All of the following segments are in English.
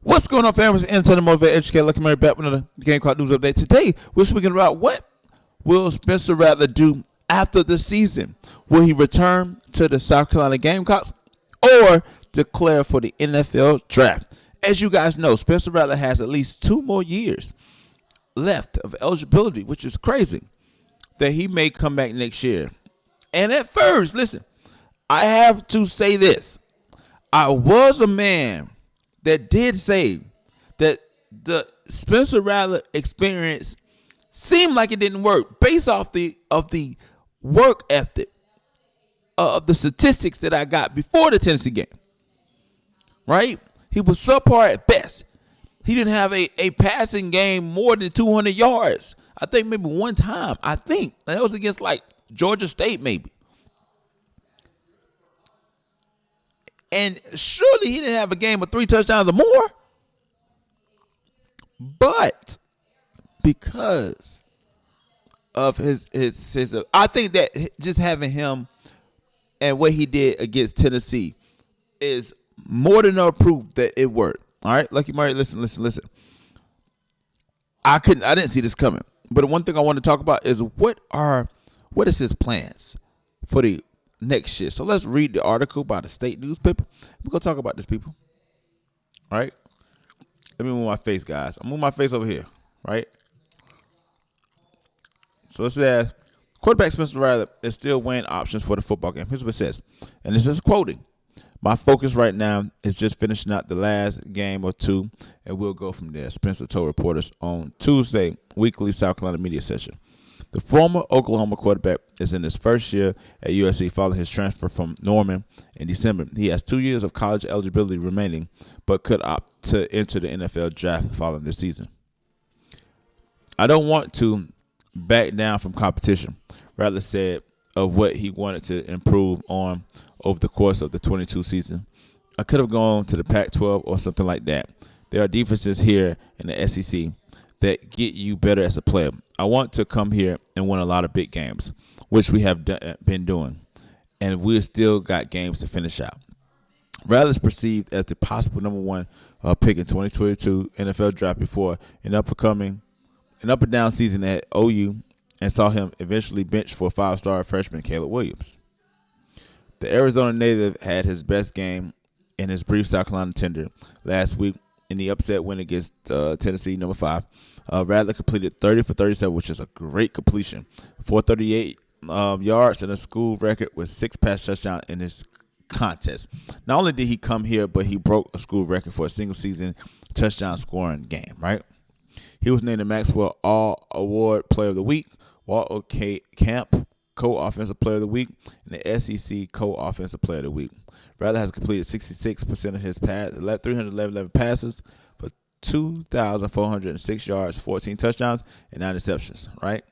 What's going on, families? Entertainment, motivate, educate, lucky Mary back with another Gamecock news update. Today, we're speaking about what will Spencer Rattler do after the season. Will he return to the South Carolina Gamecocks or declare for the NFL draft? As you guys know, Spencer Rattler has at least 2 more years left of eligibility, which is crazy, that he may come back next year. And at first, listen, I have to say this. I was a man that did say that the Spencer Rattler experience seemed like it didn't work based off the work ethic of the statistics that I got before the Tennessee game. Right? He was subpar at best. He didn't have a passing game more than 200 yards. I think maybe one time. I think that was against like Georgia State maybe. And surely he didn't have a game of 3 touchdowns or more. But because of his I think that just having him and what he did against Tennessee is more than enough proof that it worked. All right, Lucky Murray, listen. I didn't see this coming. But one thing I want to talk about is what is his plans for the next year. So let's read the article by the state newspaper. We're going to talk about this, people. All right? Let me move my face, guys. I'm moving my face over here, right? So it says, quarterback Spencer Rattler is still weighing options for the football game. Here's what it says. And this is quoting. My focus right now is just finishing out the last game or 2, and we'll go from there. Spencer told reporters on Tuesday, weekly South Carolina media session. The former Oklahoma quarterback is in his first year at USC following his transfer from Norman in December. He has 2 years of college eligibility remaining, but could opt to enter the NFL draft following this season. I don't want to back down from competition, Rattler said of what he wanted to improve on over the course of the 22 season. I could have gone to the Pac-12 or something like that. There are defenses here in the SEC that get you better as a player. I want to come here and win a lot of big games, which we have been doing, and we've still got games to finish out. Rattler is perceived as the possible number 1 pick in 2022 NFL draft before an up and down season at OU, and saw him eventually benched for 5-star freshman Caleb Williams. The Arizona native had his best game in his brief South Carolina tenure last week in the upset win against Tennessee, number 5. Rattler completed 30 for 37, which is a great completion. 438 yards and a school record with 6 pass touchdowns in this contest. Not only did he come here, but he broke a school record for a single season touchdown scoring game, right? He was named the Maxwell All-Award Player of the Week, Walter Camp Co-Offensive Player of the Week, and the SEC Co-Offensive Player of the Week. Rattler has completed 66% of his 311 passes for 2,406 yards, 14 touchdowns, and 9 interceptions, right?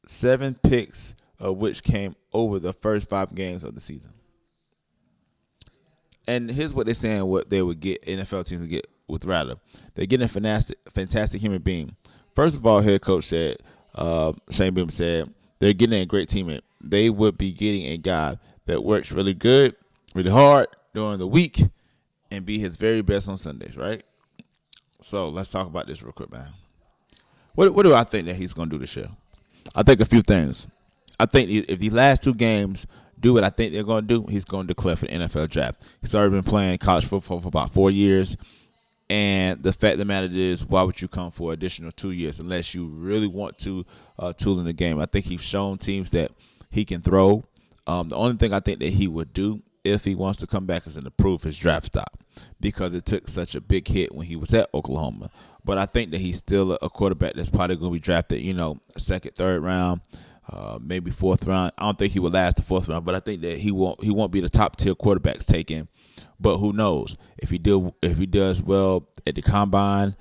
7 picks of which came over the first 5 games of the season. And here's what they're saying what they would get, NFL teams would get with Rattler. They're getting a fantastic human being. First of all, head coach said, Shane Beam said, they're getting a great teammate. They would be getting a guy that works really good, really hard during the week, and be his very best on Sundays, right? So let's talk about this real quick, man. What do I think that he's going to do this year? I think a few things. I think if the last 2 games do what I think they're going to do, he's going to declare for the NFL draft. He's already been playing college football for about 4 years. And the fact of the matter is, why would you come for an additional 2 years unless you really want to tool in the game? I think he's shown teams that he can throw. The only thing I think that he would do if he wants to come back is to improve his draft stock because it took such a big hit when he was at Oklahoma. But I think that he's still a quarterback that's probably going to be drafted, second, third round, maybe 4th round. I don't think he will last the 4th round, but I think that he won't be the top tier quarterbacks taken. But who knows if he does well at the combine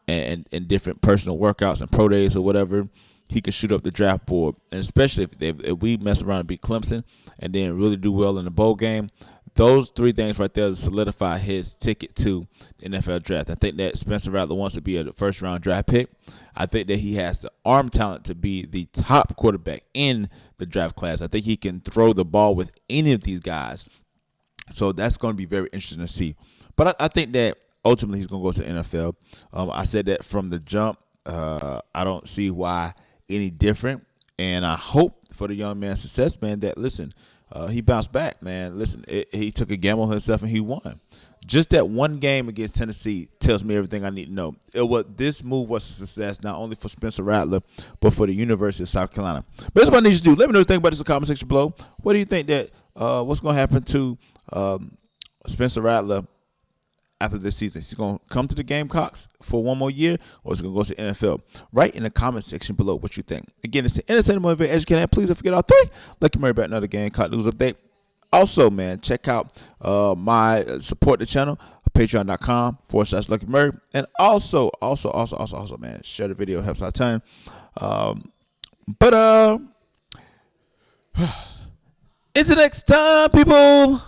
and different personal workouts and pro days or whatever, he could shoot up the draft board. And especially if we mess around and beat Clemson and then really do well in the bowl game, those 3 things right there solidify his ticket to the NFL draft. I think that Spencer Rattler wants to be a first-round draft pick. I think that he has the arm talent to be the top quarterback in the draft class. I think he can throw the ball with any of these guys. So that's going to be very interesting to see. But I think that ultimately he's going to go to the NFL. I said that from the jump. I don't see why any different. And I hope for the young man's success, man, that, listen, he bounced back, man. Listen, he took a gamble on himself and he won. Just that one game against Tennessee tells me everything I need to know. This move was a success not only for Spencer Rattler, but for the University of South Carolina. But that's what I need you to do. Let me know what you think about this in the comment section below. What do you think that what's going to happen to Spencer Rattler after this season? Is he going to come to the Gamecocks for one more year, or is he going to go to the NFL? Write in the comment section below what you think. Again, it's the entertainment, motivate, educate, and please don't forget all three. Lucky Murray back another Gamecock news update. Also, man, check out my support the channel, patreon.com/Lucky Murray. And also, man, share the video, helps out a ton. Until next time, people.